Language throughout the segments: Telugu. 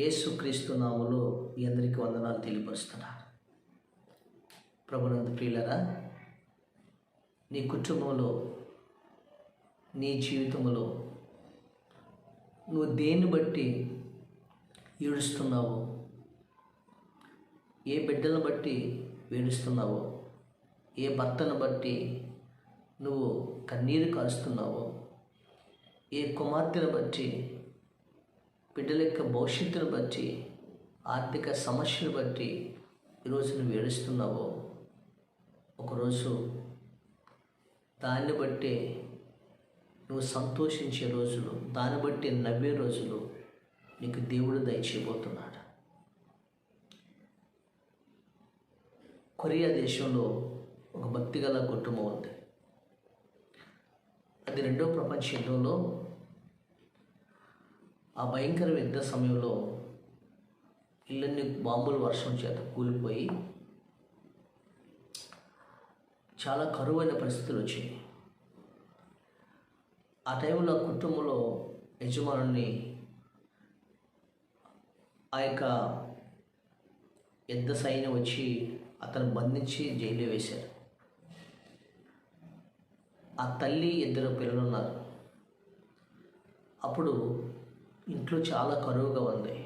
యేసుక్రీస్తు నామములో మీ అందరికీ వందనాలు తెలియపరుస్తున్నాను. ప్రభునందు ప్రియులరా, నీ కుటుంబంలో, నీ జీవితంలో నువ్వు దేన్ని బట్టి ఏడుస్తున్నావో, ఏ బిడ్డను బట్టి ఏడుస్తున్నావో, ఏ భర్తను బట్టి నువ్వు కన్నీరు కారుస్తున్నావో, ఏ కుమార్తెను బట్టి, బిడ్డల యొక్క భవిష్యత్తును బట్టి, ఆర్థిక సమస్యను బట్టి ఈరోజు నువ్వు ఏడుస్తున్నావో, ఒకరోజు దాన్ని బట్టే నువ్వు సంతోషించే రోజులు, దాన్ని బట్టి నవ్వే రోజులు నీకు దేవుడు దయచేయబోతున్నాడు. కొరియా దేశంలో ఒక భక్తిగల కుటుంబం ఉంది. అది రెండో ప్రపంచ యుద్ధంలో ఆ భయంకర యుద్ధ సమయంలో ఇళ్ళన్ని బాంబుల వర్షం చేత కూలిపోయి చాలా కరువైన పరిస్థితులు వచ్చాయి. ఆ టైంలో ఆ కుటుంబంలో యజమానుని ఆ యొక్క యుద్ధ సైన్యం వచ్చి అతను బంధించి జైలు వేశారు. ఆ తల్లి, ఇద్దరు పిల్లలు ఉన్నారు. అప్పుడు ఇంట్లో చాలా కరువుగా ఉంది,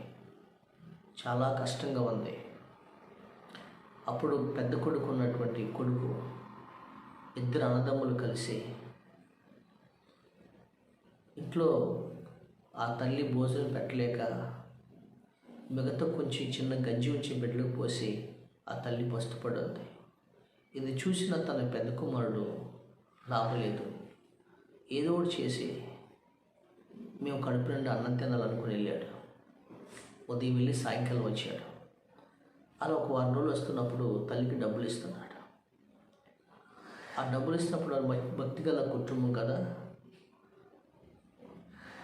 చాలా కష్టంగా ఉంది. అప్పుడు పెద్ద కొడుకు ఉన్నటువంటి కొడుకు, ఇద్దరు అన్నదమ్ములు కలిసి ఇంట్లో ఆ తల్లి భోజనం పెట్టలేక మిగతా కొంచెం చిన్న గంజి ఉంచి బిడ్డలకు పోసి ఆ తల్లి పస్తుపడింది. ఇది చూసిన తన పెద్ద కుమారుడు రావలేదు, ఏదో ఒకటి చేసి మేము కడుపు నుండి అన్నం తినాలనుకుని వెళ్ళాడు. ఉదయం వెళ్ళి సాయంకాలం వచ్చాడు. అలా ఒక వారం రోజులు వస్తున్నప్పుడు తల్లికి డబ్బులు ఇస్తున్నాడు. ఆ డబ్బులు ఇస్తున్నప్పుడు భక్తి గల కుటుంబం కదా,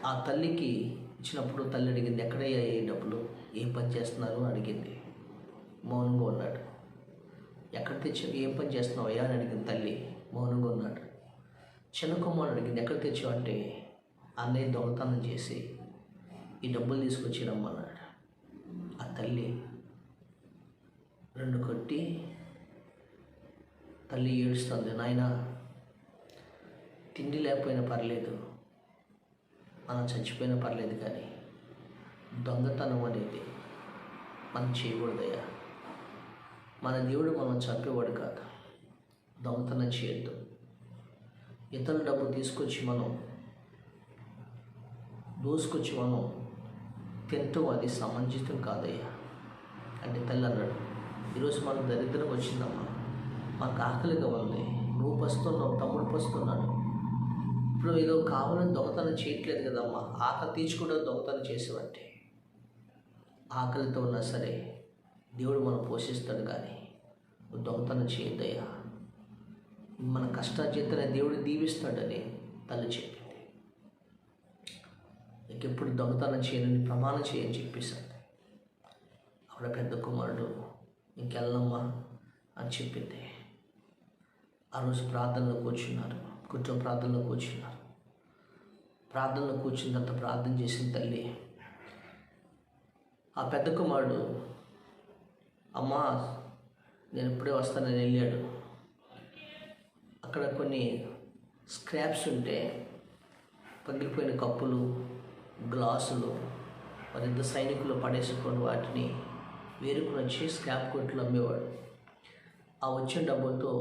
ఆ తల్లికి ఇచ్చినప్పుడు తల్లి అడిగింది, ఎక్కడయ్యా ఏ డబ్బులు, ఏం పని చేస్తున్నారు అని అడిగింది. మౌనంగా ఉన్నాడు. ఎక్కడ తెచ్చావు, ఏం పని చేస్తున్నావు అయ్యా అని అడిగింది తల్లి. మౌనంగా ఉన్నాడు. చిన్న కుమారుడు అడిగింది, ఎక్కడ తెచ్చావు అంటే, అన్నయ్య దొంగతనం చేసి ఈ డబ్బులు తీసుకొచ్చి రమ్మన్నాడు. ఆ తల్లి రెండు కొట్టి తల్లి ఏడుస్తుంది, నాయనా తిండి లేకపోయినా పర్లేదు, మనం చచ్చిపోయినా పర్లేదు, కానీ దొంగతనం అనేది మనం చేయకూడదయ్యా. మన దేవుడు మనం చంపేవాడు కాదు, దొంగతనం చేయొద్దు. ఇతరుల డబ్బు తీసుకొచ్చి మనం దోసుకొచ్చి మనం తింటాం, అది సమంజితం కాదయ్యా అంటే తల్లి అన్నాడు, ఈరోజు మనకు దరిద్రం వచ్చిందమ్మా, మాకు ఆకలిగా ఉంది, నువ్వు పస్తున్నావు, తమ్ముడు పస్తున్నాడు, ఇప్పుడు ఏదో కావాలని దొంగతనం చేయట్లేదు కదమ్మా, ఆకలి తీర్చుకుంటే దొంగతనం చేసేవంటే. ఆకలితో ఉన్నా సరే దేవుడు మనం పోషిస్తాడు, కానీ నువ్వు దొంగతనం చేయొద్దయ్యా, మన కష్టార్జితనే దేవుడు దీవిస్తాడని తల్లి చెప్పింది. ఇంకెప్పుడు దొంగతనం చేయనని ప్రమాణం చేయని చెప్పేశాడు. ఆవిడ పెద్ద కుమారుడు ఇంకెళ్ళమ్మా అని చెప్పింది. ఆ రోజు ప్రార్థనలో కూర్చున్నారు, కుటుంబ ప్రార్థనలో కూర్చున్నారు. ప్రార్థనలో కూర్చున్న తర్వాత ప్రార్థన చేసిన తల్లి, ఆ పెద్ద కుమారుడు, అమ్మా నేను ఇప్పుడే వస్తానని వెళ్ళాడు. అక్కడ కొన్ని స్క్రాప్స్ ఉంటే, పగిలిపోయిన కప్పులు, గ్లాసులు, మరింత సైనికులు పడేసుకొని వాటిని వేరుకుని వచ్చి స్క్రాప్ కొట్లు అమ్మేవాడు. ఆ వచ్చిన డబ్బులతో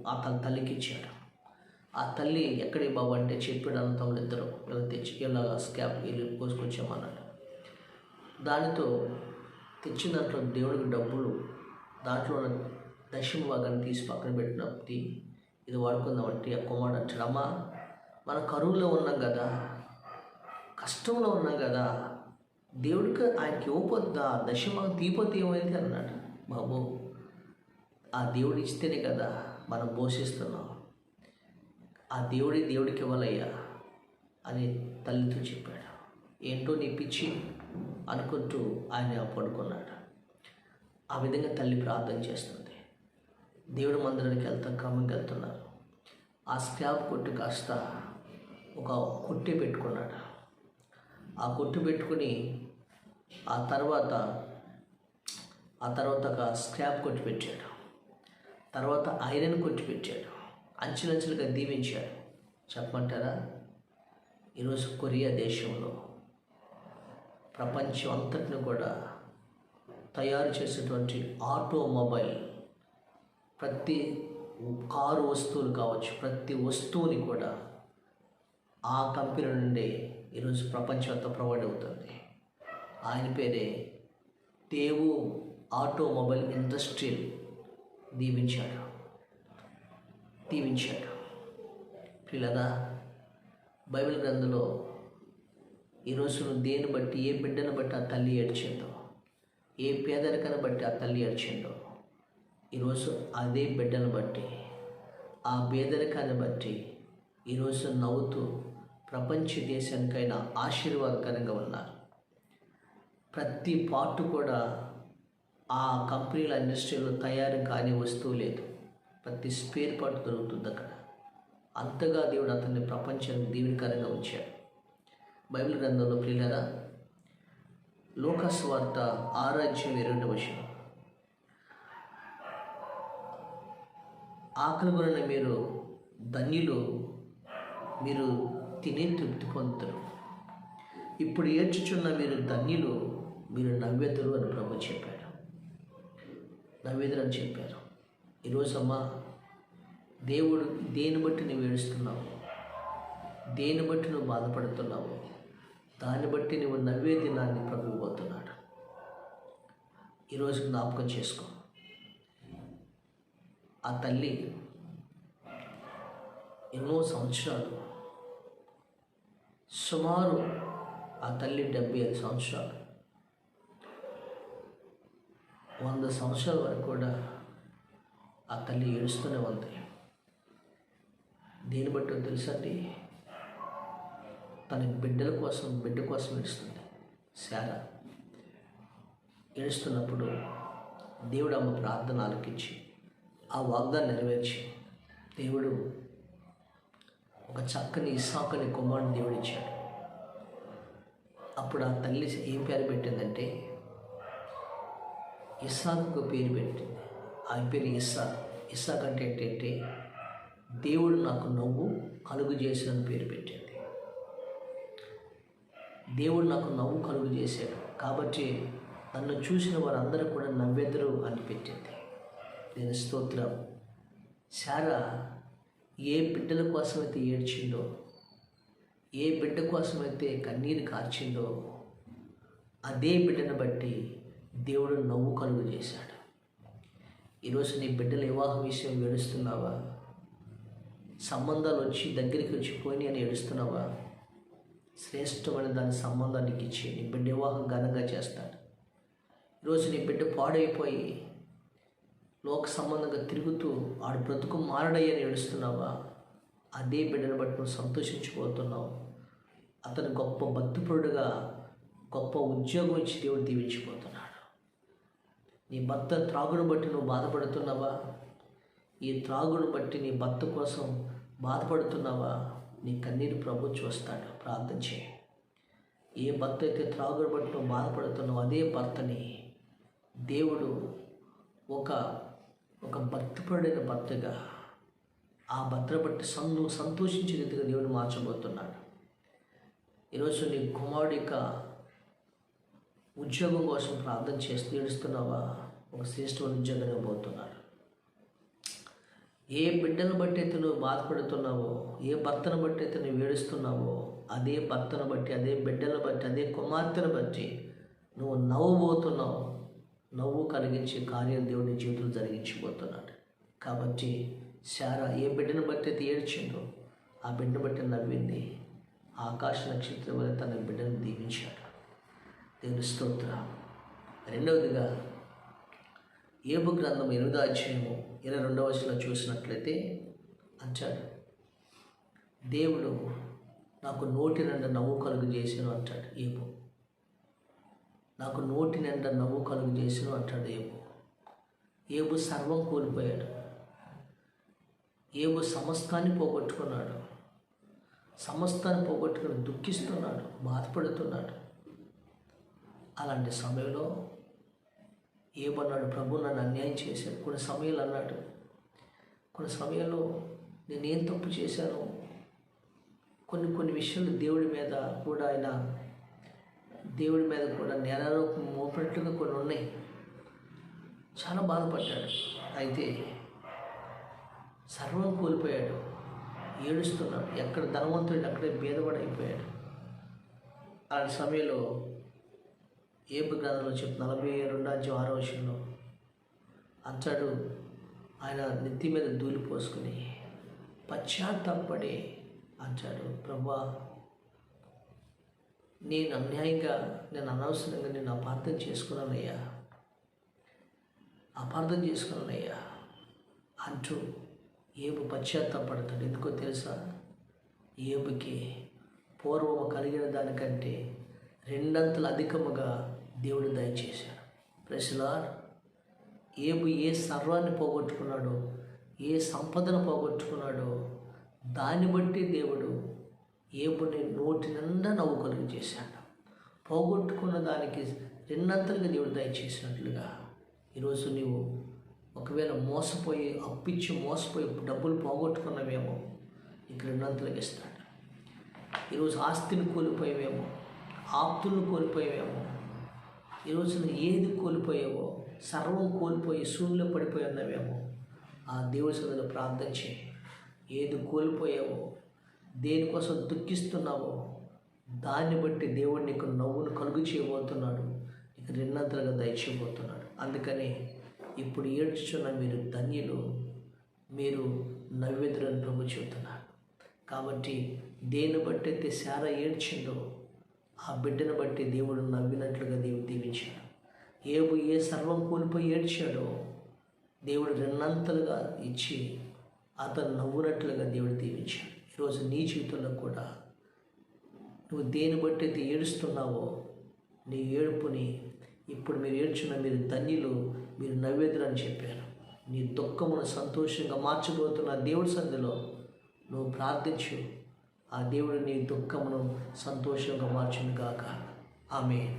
ఆ తన తల్లికి ఇచ్చాడు. ఆ తల్లి ఎక్కడి బాబు అంటే చెప్పాడు, అన్న తమ్ముడు ఇద్దరు ఇలా తెచ్చి ఇలా స్క్రాప్ వెళ్ళి పోసుకొచ్చామన్నాడు. దానితో తెచ్చిన దాంట్లో దేవుడికి డబ్బులు, దాంట్లో దశమ భాగాన్ని తీసి పక్కన పెట్టినప్పుడు ఇది వాడుకుందామంటే ఆ కుమారుడు అంటాడు, అమ్మా మన కరువులో ఉన్నాం కదా, కష్టంలో ఉన్నాం కదా, దేవుడికి ఆయనకి ఇవ్వపోద్దా, దశమ తీపోతే ఏమైంది అన్నాడు. బాబు ఆ దేవుడు ఇస్తేనే కదా మనం పోషిస్తున్నాం, ఆ దేవుడికి ఇవ్వాలయ్యా అని తల్లితో చెప్పాడు. ఏంటో నీ పిచ్చి అనుకుంటూ ఆయన పడుకున్నాడు. ఆ విధంగా తల్లి ప్రార్థన చేస్తుంది. దేవుడి మందిరానికి క్రమంగా వెళ్తున్నారు. ఆ స్క్రాప్ కొట్టు కాస్త ఒక కొట్టే పెట్టుకున్నాడు. ఆ కొట్టు పెట్టుకుని ఆ తర్వాత ఒక స్క్రాప్ కొట్టి పెట్టాడు. తర్వాత ఐరన్ కొట్టి పెట్టాడు. అంచెలంచెలుగా దీవించాడు. చెప్పమంటారా? ఈరోజు కొరియా దేశంలో ప్రపంచం అంతటిని కూడా తయారు చేసేటువంటి ఆటోమొబైల్, ప్రతి కారు వస్తువులు కావచ్చు, ప్రతి వస్తువుని కూడా ఆ కంపెనీ నుండి ఈరోజు ప్రపంచం అంతా ప్రొవైడ్ అవుతుంది. ఆయన పేరే దేవు ఆటోమొబైల్ ఇండస్ట్రియల్. దీవించాడు. పిల్లరా, బైబిల్ గ్రంథంలో ఈరోజు నువ్వు దేని బట్టి, ఏ బిడ్డను బట్టి ఆ తల్లి ఏడ్చిందో, ఏ పేదరికాన్ని బట్టి ఆ తల్లి ఏడ్చిందో, ఈరోజు అదే బిడ్డను బట్టి, ఆ పేదరికాన్ని బట్టి ఈరోజు నవ్వుతూ ప్రపంచ దేశానికైనా ఆశీర్వాదకరంగా ఉన్నారు. ప్రతి పార్ట్ కూడా ఆ కంపెనీల ఇండస్ట్రీలో తయారు కాని వస్తువు లేదు. ప్రతి స్పేర్ పార్ట్ దొరుకుతుంది అక్కడ. అంతగా దేవుడు అతన్ని ప్రపంచానికి దీవెనకరంగా ఉంచాడు. బైబిల్ గ్రంథంలో ప్రియులారా, లూకా సువార్త 6:22 ఆకలి కొనిన మీరు ధన్యులు, మీరు తిని తృప్తి పొందుతారు. ఇప్పుడు ఏడ్చుచున్న మీరు ధన్యులు, మీరు నవ్వెదరు అని ప్రభు చెప్పాడు. నవ్వెదరు అని చెప్పారు. ఈరోజు అమ్మ, దేవుడు దేని బట్టి నువ్వు ఏడుస్తున్నావు, దేని బట్టి నువ్వు బాధపడుతున్నావు, దాన్ని బట్టి నువ్వు నవ్వే దినాన్ని ప్రభు పోతున్నాడు. ఈరోజు జ్ఞాపకం చేసుకో. ఆ తల్లి ఎన్నో సంవత్సరాలు, సుమారు ఆ తల్లి 75 సంవత్సరాలు, 100 సంవత్సరాల వరకు కూడా ఆ తల్లి ఏడుస్తూనే ఉంది. దేని బట్టో తెలుసండి? తన బిడ్డ కోసం ఏడుస్తుంది. శారా ఏడుస్తున్నప్పుడు దేవుడు ఆమె ప్రార్థన ఆలకించి ఆ వాగ్దాన్ని నెరవేర్చి దేవుడు ఒక చక్కని ఇస్సాకు అనే కుమారుని దేవుడు ఇచ్చాడు. అప్పుడు ఆ తల్లి ఏం పేరు పెట్టిందంటే, ఇస్సాకు పేరు పెట్టింది. ఆ పేరు ఇస్సాకు అంటే ఏంటంటే దేవుడు నాకు నవ్వు కలుగు చేసిన పేరు పెట్టింది. దేవుడు నాకు నవ్వు కలుగు చేశాడు కాబట్టి నన్ను చూసిన వారందరూ కూడా నవ్వెదరు అని పెట్టింది. నేను స్తోత్రం. శారా ఏ బిడ్డల కోసమైతే ఏడ్చిందో, ఏ బిడ్డ కోసమైతే కన్నీరు కార్చిందో, అదే బిడ్డను బట్టి దేవుడు నవ్వు కలుగు చేశాడు. ఈరోజు నీ బిడ్డల వివాహ విషయం ఏడుస్తున్నావా? సంబంధాలు వచ్చి దగ్గరికి వచ్చి పోయి అని ఏడుస్తున్నావా? శ్రేష్టమైన దాని సంబంధానికి ఇచ్చి నీ బిడ్డ వివాహం ఘనంగా చేస్తాడు. ఈరోజు నీ బిడ్డ పాడైపోయి లోక సంబంధంగా తిరుగుతూ ఆడు బ్రతుకు మారడయ్యని ఏడుస్తున్నావా? అదే బిడ్డను బట్టి నువ్వు సంతోషించిపోతున్నావు. అతను గొప్ప భక్తిపరుడుగా, గొప్ప ఉద్యోగం ఇచ్చి దేవుడు దీవించిపోతున్నాడు. నీ భర్త త్రాగుడు బట్టి నువ్వు బాధపడుతున్నావా? ఈ త్రాగుడు బట్టి నీ భర్త కోసం బాధపడుతున్నావా? నీ కన్నీరు ప్రభు చూస్తాడు. ప్రార్థన చేయి. ఏ భర్త అయితే త్రాగుడు బట్టి నువ్వు బాధపడుతున్నావు, అదే భర్తని దేవుడు ఒక భక్తిపరుడైన భర్తగా, ఆ భర్తను బట్టి సంతోషించే రీతిగా దేవుడు మార్చబోతున్నాడు. ఈరోజు నీ కుమారుడి యొక్క ఉద్యోగం కోసం ప్రార్థన చేస్తూ ఏడుస్తున్నావా? ఒక శ్రేష్టమైన ఉద్యోగం ఇవ్వబోతున్నాడు. ఏ బిడ్డను బట్టి అయితే నువ్వు బాధపడుతున్నావో, ఏ భర్తను బట్టి అయితే నువ్వు ఏడుస్తున్నావో, అదే భర్తను బట్టి, అదే బిడ్డను బట్టి, అదే కుమార్తెను బట్టి నువ్వు నవ్వబోతున్నావు. నవ్వు కలిగించే కార్యం దేవుడి జీవితంలో జరిగించబోతున్నాడు. కాబట్టి శారా ఏ బిడ్డను బట్టి అయితే ఏడ్చిందో, ఆ బిడ్డను బట్టి నవ్వింది. ఆకాశ నక్షత్రం వల్ల తన బిడ్డను దీవించాడు. దేవుని స్తోత్రం. రెండవదిగా యోబు గ్రంథం 8:22 చూసినట్లయితే అంటాడు, దేవుడు నాకు నోటి నిండా నవ్వు కలుగు చేసాను అంటాడు యోబు. నాకు నోటి నిండా నవ్వు కలుగు చేసాను అంటాడు యోబు. యోబు సర్వం కోల్పోయాడు. యోబు సమస్తాన్ని పోగొట్టుకున్నాడు. సమస్తాన్ని పోగొట్టుకుని దుఃఖిస్తున్నాడు, బాధపడుతున్నాడు. అలాంటి సమయంలో ఏమన్నాడు? ప్రభు నన్ను అన్యాయం చేశాడు. కొన్ని సమయాలు అన్నాడు, కొన్ని సమయాల్లో నేనేం తప్పు చేశాను, కొన్ని విషయాలు దేవుడి మీద కూడా నేరారోపణ మోపినట్లుగా కొన్ని ఉన్నాయి. చాలా బాధపడ్డాడు. అయితే సర్వం కోల్పోయాడు, ఏడుస్తున్నాడు. ఎక్కడ ధనవంతుడు అక్కడే భేదపడైపోయాడు. అలాంటి సమయంలో ఏబు గ్రంథంలో 42:6 అంటాడు, ఆయన నెత్తి మీద ధూళి పోసుకుని పశ్చాత్తాపడి అంటాడు, ప్రభా నేను అనవసరంగా నేను అపార్థం చేసుకున్నానయ్యా అంటూ ఏబు పశ్చాత్తాపడతాడు. ఎందుకో తెలుసా? ఏబుకి పూర్వము కలిగిన దానికంటే 2 అంతలు అధికముగా దేవుడు దయచేశాడు. Praise the lord. ఏబు ఏ సర్వాన్ని పోగొట్టుకున్నాడో, ఏ సంపదను పోగొట్టుకున్నాడో దాన్ని బట్టి దేవుడు ఏబుని నోటి నిండా నవ్వు కలుగు చేశాడు. పోగొట్టుకున్న దానికి 2 అంతలుగా దేవుడు దయచేసినట్లుగా ఈరోజు నీవు ఒకవేళ అప్పిచ్చి మోసపోయి డబ్బులు పోగొట్టుకున్నవేమో నీకు 2 అంతలుగా ఇస్తాడు. ఈరోజు ఆస్తిని కోల్పోయేవేమో, ఆప్తులను కోల్పోయేవేమో, ఈరోజు ఏది కోల్పోయావో, సర్వం కోల్పోయి శూన్యంలో పడిపోయి ఉన్నవేమో, ఆ దేవుడి సన్నిధిలో ప్రార్థన చేయి. ఏది కోల్పోయావో, దేనికోసం దుఃఖిస్తున్నావో దాన్ని బట్టి దేవుడు నీకు నవ్వును కలుగు చేయబోతున్నాడు, నీకు 2 అంతలుగా దయచేయబోతున్నాడు. అందుకని ఇప్పుడు ఏడ్చుచున్న మీరు ధన్యులు, మీరు నవ్వెదురని ప్రభు చెబుతున్నారు. కాబట్టి దేన్ని బట్టి అయితే శారా ఏడ్చిందో ఆ బిడ్డను బట్టి దేవుడు నవ్వినట్లుగా దేవుడు దీవించాడు. ఏబు ఏ సర్వం కోల్పోయి ఏడ్చాడో దేవుడు 2 అంతలుగా ఇచ్చి అతను నవ్వునట్లుగా దేవుడు దీవించాడు. ఈరోజు నీ జీవితంలో కూడా నువ్వు దేని బట్టి అయితే ఏడుస్తున్నావో నీ ఏడుపుని ఇప్పుడు మీరు ఏడ్చున్న మీరు ధన్యులు, మీరు నవ్వెదురని చెప్పారు. నీ దుఃఖమును సంతోషంగా మార్చబోతున్న దేవుడి సన్నిధిలో నువ్వు ప్రార్థించు. ఆ దేవుడు నీ దుఃఖమును సంతోషంగా మార్చును గాక. ఆమేన్.